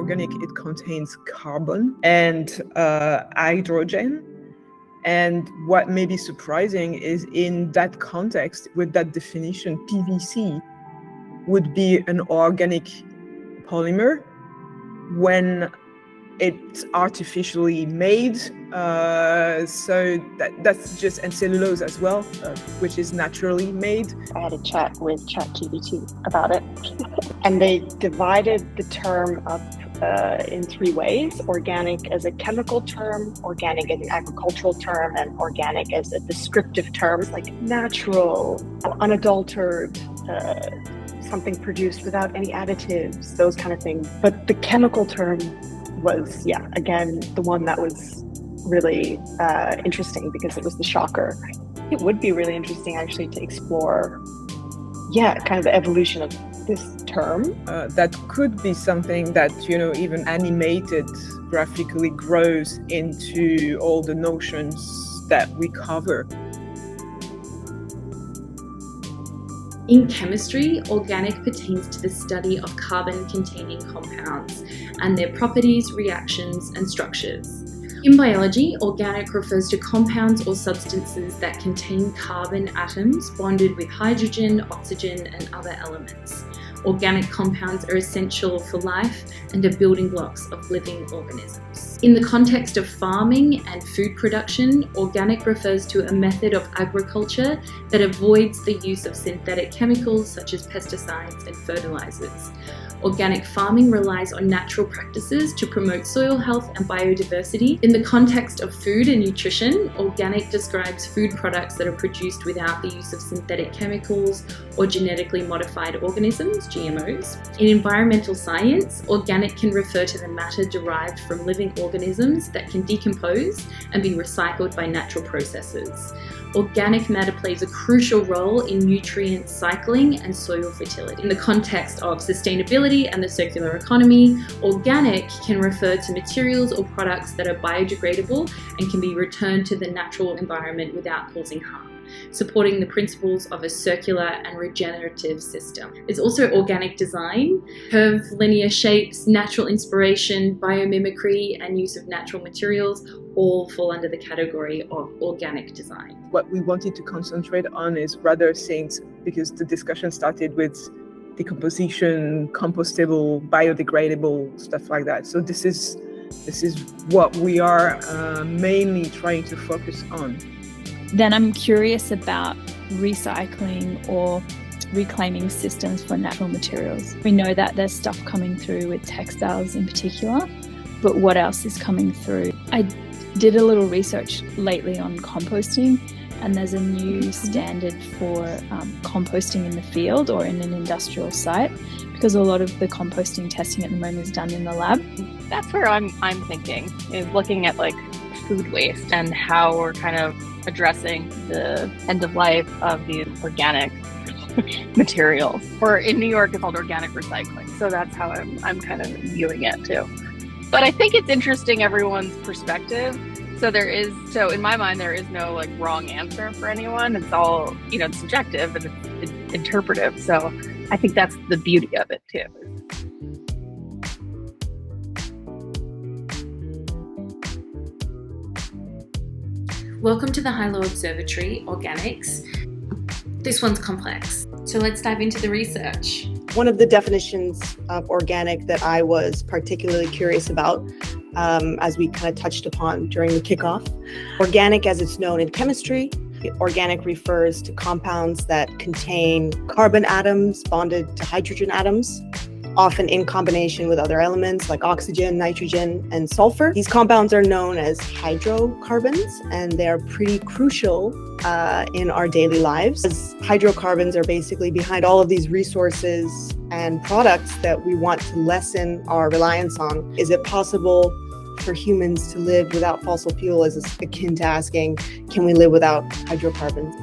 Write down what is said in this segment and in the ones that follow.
organic, it contains carbon and hydrogen. And what may be surprising is in that context, with that definition, PVC would be an organic polymer when it's artificially made. So that's just, and cellulose as well, which is naturally made. I had a chat with ChatGPT about it. And they divided the term up in three ways: organic as a chemical term, organic as an agricultural term, and organic as a descriptive term, like natural, unadulterated, something produced without any additives, those kind of things. But the chemical term was, again, the one that was really interesting because it was the shocker. It would be really interesting actually to explore, kind of the evolution of this term. That could be something that, even animated graphically grows into all the notions that we cover. In chemistry, organic pertains to the study of carbon-containing compounds and their properties, reactions, and structures. In biology, organic refers to compounds or substances that contain carbon atoms bonded with hydrogen, oxygen, and other elements. Organic compounds are essential for life and are building blocks of living organisms. In the context of farming and food production, organic refers to a method of agriculture that avoids the use of synthetic chemicals such as pesticides and fertilizers. Organic farming relies on natural practices to promote soil health and biodiversity. In the context of food and nutrition, organic describes food products that are produced without the use of synthetic chemicals or genetically modified organisms, GMOs. In environmental science, organic can refer to the matter derived from living organisms that can decompose and be recycled by natural processes. Organic matter plays a crucial role in nutrient cycling and soil fertility. In the context of sustainability and the circular economy, organic can refer to materials or products that are biodegradable and can be returned to the natural environment without causing harm, supporting the principles of a circular and regenerative system. There's also organic design. Curved linear shapes, natural inspiration, biomimicry, and use of natural materials all fall under the category of organic design. What we wanted to concentrate on is rather things, because the discussion started with decomposition, compostable, biodegradable, stuff like that. So this is what we are mainly trying to focus on. Then I'm curious about recycling or reclaiming systems for natural materials. We know that there's stuff coming through with textiles in particular, but what else is coming through? I did a little research lately on composting, and there's a new standard for composting in the field or in an industrial site, because a lot of the composting testing at the moment is done in the lab. That's where I'm thinking, is looking at like food waste and how we're kind of addressing the end of life of these organic materials. Or in New York, it's called organic recycling. So that's how I'm kind of viewing it too. But I think it's interesting everyone's perspective. So in my mind, there is no like wrong answer for anyone. It's all, it's subjective and it's interpretive. So I think that's the beauty of it too. Welcome to the Hyloh Observatory, Organics. This one's complex, so let's dive into the research. One of the definitions of organic that I was particularly curious about, as we kind of touched upon during the kickoff, organic as it's known in chemistry, organic refers to compounds that contain carbon atoms bonded to hydrogen atoms, often in combination with other elements like oxygen, nitrogen, and sulfur. These compounds are known as hydrocarbons, and they are pretty crucial in our daily lives, as hydrocarbons are basically behind all of these resources and products that we want to lessen our reliance on. Is it possible for humans to live without fossil fuel? Is akin to asking, can we live without hydrocarbons?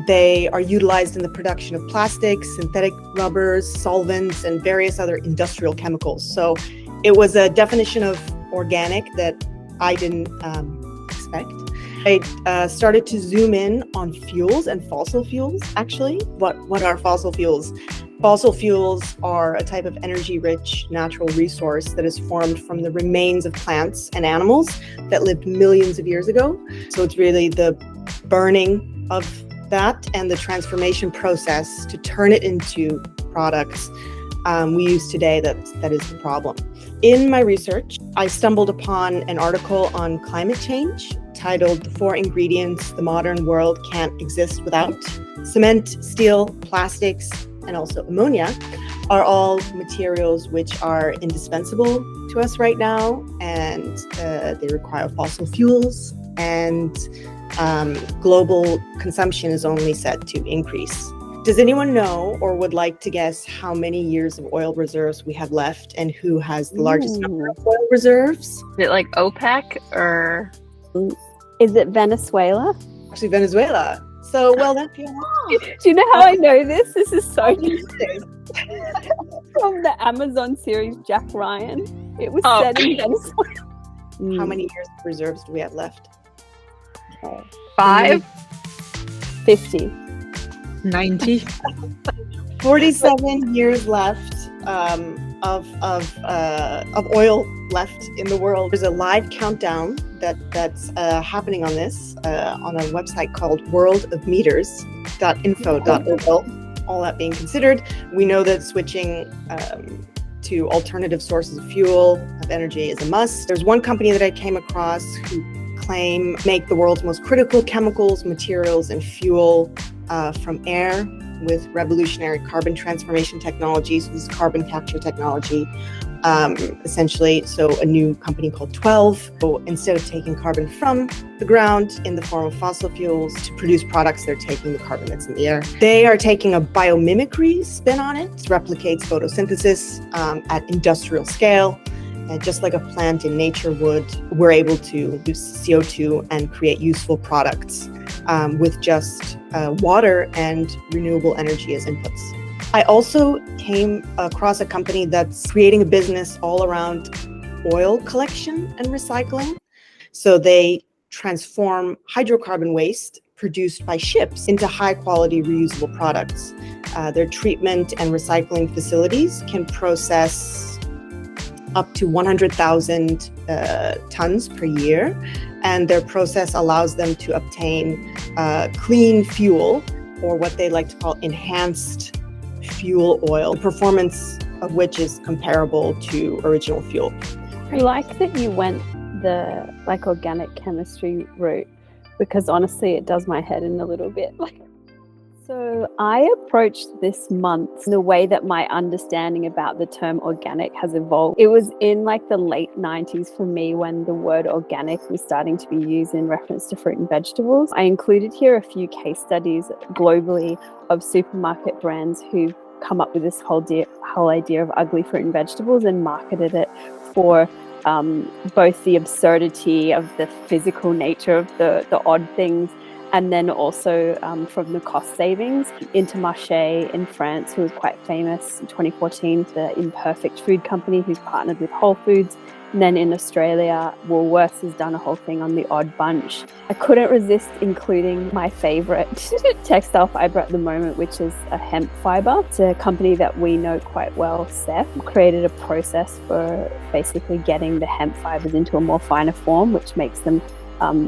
They are utilized in the production of plastics, synthetic rubbers, solvents, and various other industrial chemicals. So it was a definition of organic that I didn't expect. I started to zoom in on fuels and fossil fuels, actually. What are fossil fuels? Fossil fuels are a type of energy-rich natural resource that is formed from the remains of plants and animals that lived millions of years ago. So it's really the burning of that and the transformation process to turn it into products we use today that is the problem. In my research, I stumbled upon an article on climate change titled "The 4 Ingredients the Modern World Can't Exist Without." Cement, steel, plastics, and also ammonia are all materials which are indispensable to us right now, and they require fossil fuels, and global consumption is only set to increase. Does anyone know or would like to guess how many years of oil reserves we have left and who has the largest number of oil reserves? Is it like OPEC or? Is it Venezuela? Actually, Venezuela. So, well, that's Do you know how I know this? This is so from the Amazon series Jack Ryan. It was set in Venezuela. How many years of reserves do we have left? Okay. 5? 50. 90. 47 years left of oil left in the world. There's a live countdown that's happening on this on a website called worldofmeters.info.oil. All that being considered, we know that switching to alternative sources of fuel, of energy is a must. There's one company that I came across who claim make the world's most critical chemicals, materials, and fuel from air with revolutionary carbon transformation technologies. This is carbon capture technology, essentially. So a new company called 12. So instead of taking carbon from the ground in the form of fossil fuels to produce products, they're taking the carbon that's in the air. They are taking a biomimicry spin on it. It replicates photosynthesis at industrial scale. And just like a plant in nature would, we're able to use CO2 and create useful products with just water and renewable energy as inputs. I also came across a company that's creating a business all around oil collection and recycling. So they transform hydrocarbon waste produced by ships into high quality reusable products. Their treatment and recycling facilities can process up to 100,000 tons per year, and their process allows them to obtain clean fuel, or what they like to call enhanced fuel oil, the performance of which is comparable to original fuel. I like that you went the organic chemistry route, because honestly it does my head in a little bit. So I approached this month in the way that my understanding about the term organic has evolved. It was in the late 90s for me when the word organic was starting to be used in reference to fruit and vegetables. I included here a few case studies globally of supermarket brands who've come up with this whole idea of ugly fruit and vegetables and marketed it for both the absurdity of the physical nature of the odd things, and then also from the cost savings. Intermarché in France, who was quite famous in 2014, the imperfect food company who's partnered with Whole Foods. And then in Australia, Woolworths has done a whole thing on the Odd Bunch. I couldn't resist including my favorite textile fiber at the moment, which is a hemp fiber. It's a company that we know quite well, Seth, created a process for basically getting the hemp fibers into a more finer form, which makes them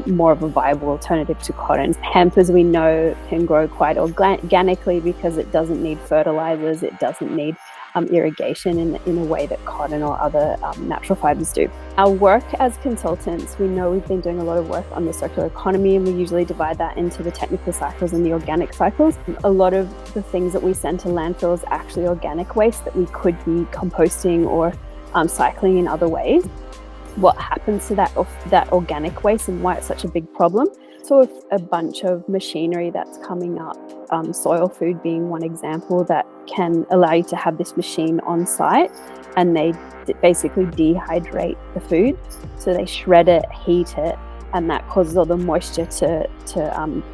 more of a viable alternative to cotton. Hemp, as we know, can grow quite organically because it doesn't need fertilizers, it doesn't need irrigation in a way that cotton or other natural fibers do. Our work as consultants, we know we've been doing a lot of work on the circular economy, and we usually divide that into the technical cycles and the organic cycles. A lot of the things that we send to landfill is actually organic waste that we could be composting or cycling in other ways. What happens to that organic waste and why it's such a big problem? So a bunch of machinery that's coming up, soil food being one example, that can allow you to have this machine on site, and they basically dehydrate the food. So they shred it, heat it, and that causes all the moisture to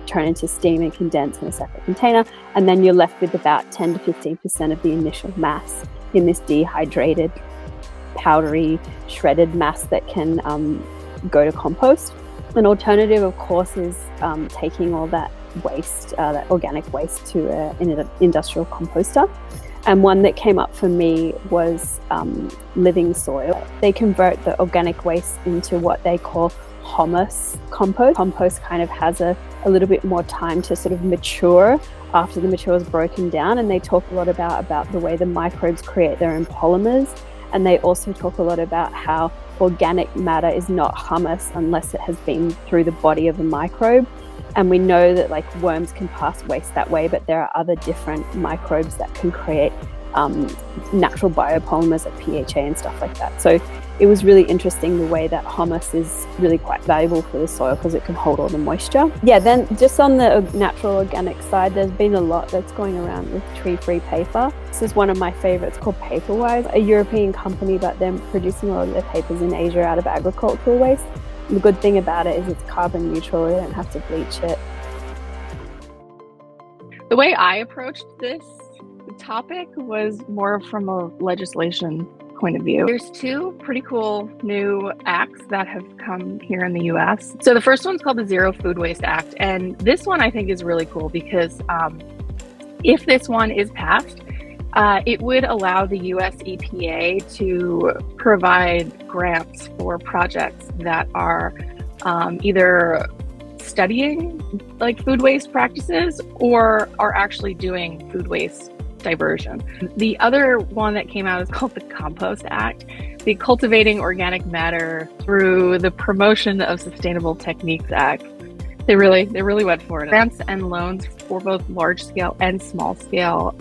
turn into steam and condense in a separate container. And then you're left with about 10 to 15% of the initial mass in this dehydrated, powdery, shredded mass that can go to compost. An alternative, of course, is taking all that waste, that organic waste, to an industrial composter. And one that came up for me was living soil. They convert the organic waste into what they call humus compost. Compost kind of has a little bit more time to sort of mature after the material is broken down, and they talk a lot about the way the microbes create their own polymers. And they also talk a lot about how organic matter is not humus unless it has been through the body of a microbe. And we know that like worms can pass waste that way, but there are other different microbes that can create natural biopolymers like PHA and stuff like that. So it was really interesting the way that humus is really quite valuable for the soil because it can hold all the moisture. Yeah, then just on the natural organic side, there's been a lot that's going around with tree-free paper. This is one of my favorites called Paperwise, a European company, but they're producing a lot of their papers in Asia out of agricultural waste. And the good thing about it is it's carbon neutral, they don't have to bleach it. The way I approached this topic was more from a legislation point of view. There's two pretty cool new acts that have come here in the US. So the first one's called the Zero Food Waste Act. And this one I think is really cool because if this one is passed, it would allow the US EPA to provide grants for projects that are either studying like food waste practices or are actually doing food waste diversion. The other one that came out is called the Compost Act, the Cultivating Organic Matter Through the Promotion of Sustainable Techniques Act. They really went for it. Grants and loans for both large scale and small scale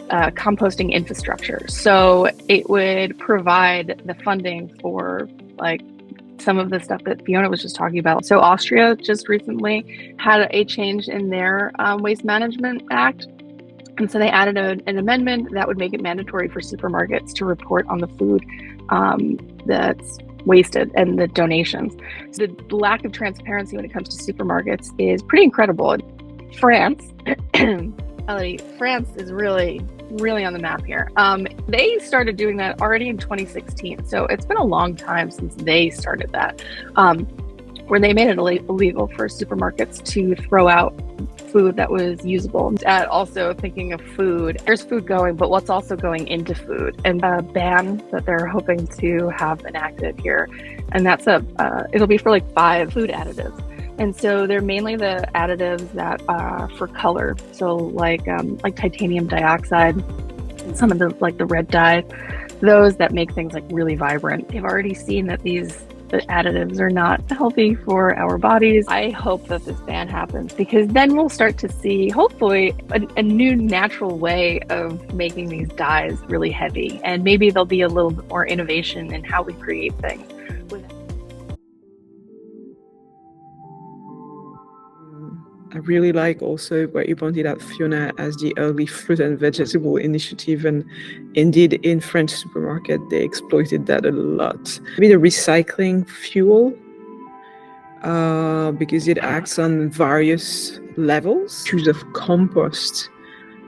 composting infrastructure. So it would provide the funding for like some of the stuff that Fiona was just talking about. So Austria just recently had a change in their Waste Management Act. And so they added an amendment that would make it mandatory for supermarkets to report on the food that's wasted and the donations. So the lack of transparency when it comes to supermarkets is pretty incredible. France, France is really on the map here. They started doing that already in 2016. So it's been a long time since they started that, where they made it illegal for supermarkets to throw out food that was usable. Also thinking of food, there's food going, but what's also going into food, and a ban that they're hoping to have enacted here. And that's it'll be for like 5 food additives. And so they're mainly the additives that are for color. So like titanium dioxide, and some of the like the red dye, those that make things like really vibrant. They've already seen that the additives are not healthy for our bodies. I hope that this ban happens because then we'll start to see, hopefully, a new natural way of making these dyes really heavy. And maybe there'll be a little bit more innovation in how we create things. I really like also what you pointed out, Fiona, as the early fruit and vegetable initiative. And indeed, in French supermarket, they exploited that a lot. Maybe the recycling fuel, because it acts on various levels. Use of compost,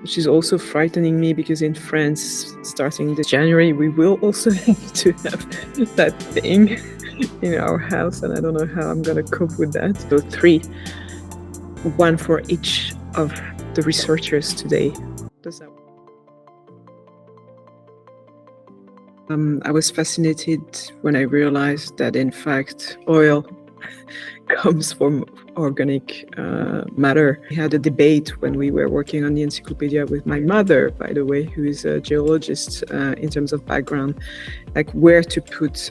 which is also frightening me because in France, starting this January, we will also have to have that thing in our house. And I don't know how I'm going to cope with that. So 3. One for each of the researchers today. I was fascinated when I realized that in fact oil comes from organic matter. We had a debate when we were working on the encyclopedia with my mother, by the way, who is a geologist in terms of background, like where to put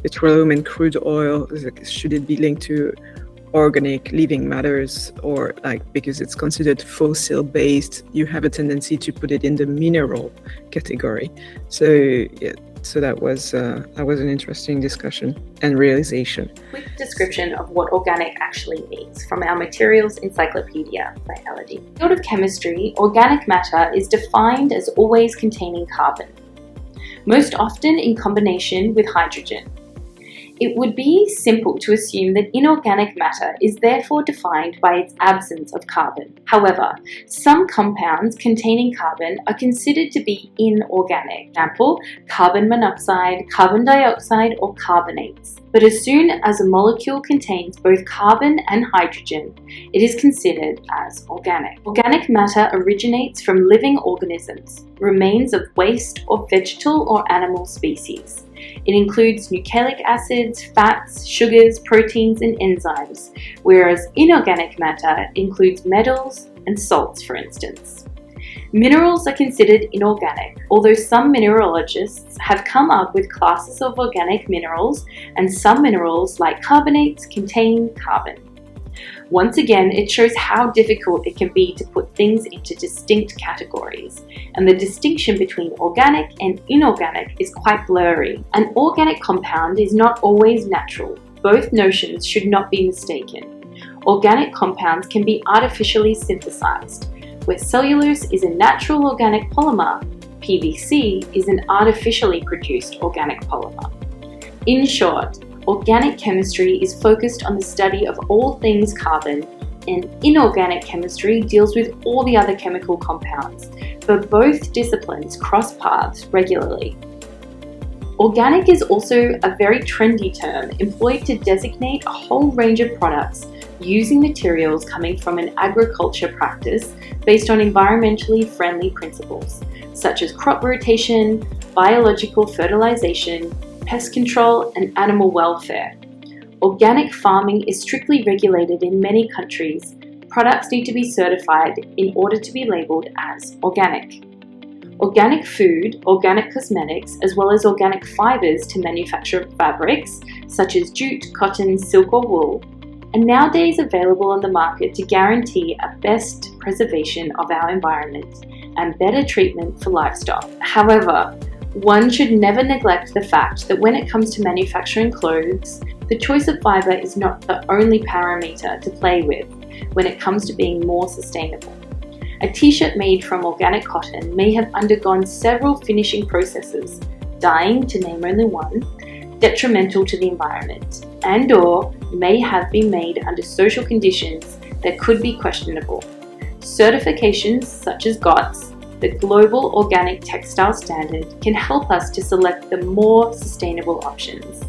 petroleum and crude oil. Should it be linked to organic living matters, or like because it's considered fossil based, you have a tendency to put it in the mineral category. So yeah, so that was an interesting discussion and realization. Quick description of what organic actually means from our Materials Encyclopedia by Elodie. In the field of chemistry, organic matter is defined as always containing carbon, most often in combination with hydrogen. It would be simple to assume that inorganic matter is therefore defined by its absence of carbon. However, some compounds containing carbon are considered to be inorganic. For example, carbon monoxide, carbon dioxide, or carbonates. But as soon as a molecule contains both carbon and hydrogen, it is considered as organic. Organic matter originates from living organisms, remains of waste or vegetal or animal species. It includes nucleic acids, fats, sugars, proteins, and enzymes, whereas inorganic matter includes metals and salts, for instance. Minerals are considered inorganic, although some mineralogists have come up with classes of organic minerals, and some minerals, like carbonates, contain carbon. Once again, it shows how difficult it can be to put things into distinct categories, and the distinction between organic and inorganic is quite blurry. An organic compound is not always natural. Both notions should not be mistaken. Organic compounds can be artificially synthesized. Where cellulose is a natural organic polymer, PVC is an artificially produced organic polymer. In short, organic chemistry is focused on the study of all things carbon, and inorganic chemistry deals with all the other chemical compounds, but both disciplines cross paths regularly. Organic is also a very trendy term employed to designate a whole range of products using materials coming from an agriculture practice based on environmentally friendly principles, such as crop rotation, biological fertilization, pest control, and animal welfare. Organic farming is strictly regulated in many countries. Products need to be certified in order to be labeled as organic. Organic food, organic cosmetics, as well as organic fibers to manufacture fabrics, such as jute, cotton, silk, or wool, are nowadays available on the market to guarantee a best preservation of our environment and better treatment for livestock. However, one should never neglect the fact that when it comes to manufacturing clothes, the choice of fiber is not the only parameter to play with when it comes to being more sustainable. A t-shirt made from organic cotton may have undergone several finishing processes, dyeing to name only one, detrimental to the environment, and/or may have been made under social conditions that could be questionable. Certifications such as GOTS, the Global Organic Textile Standard, can help us to select the more sustainable options.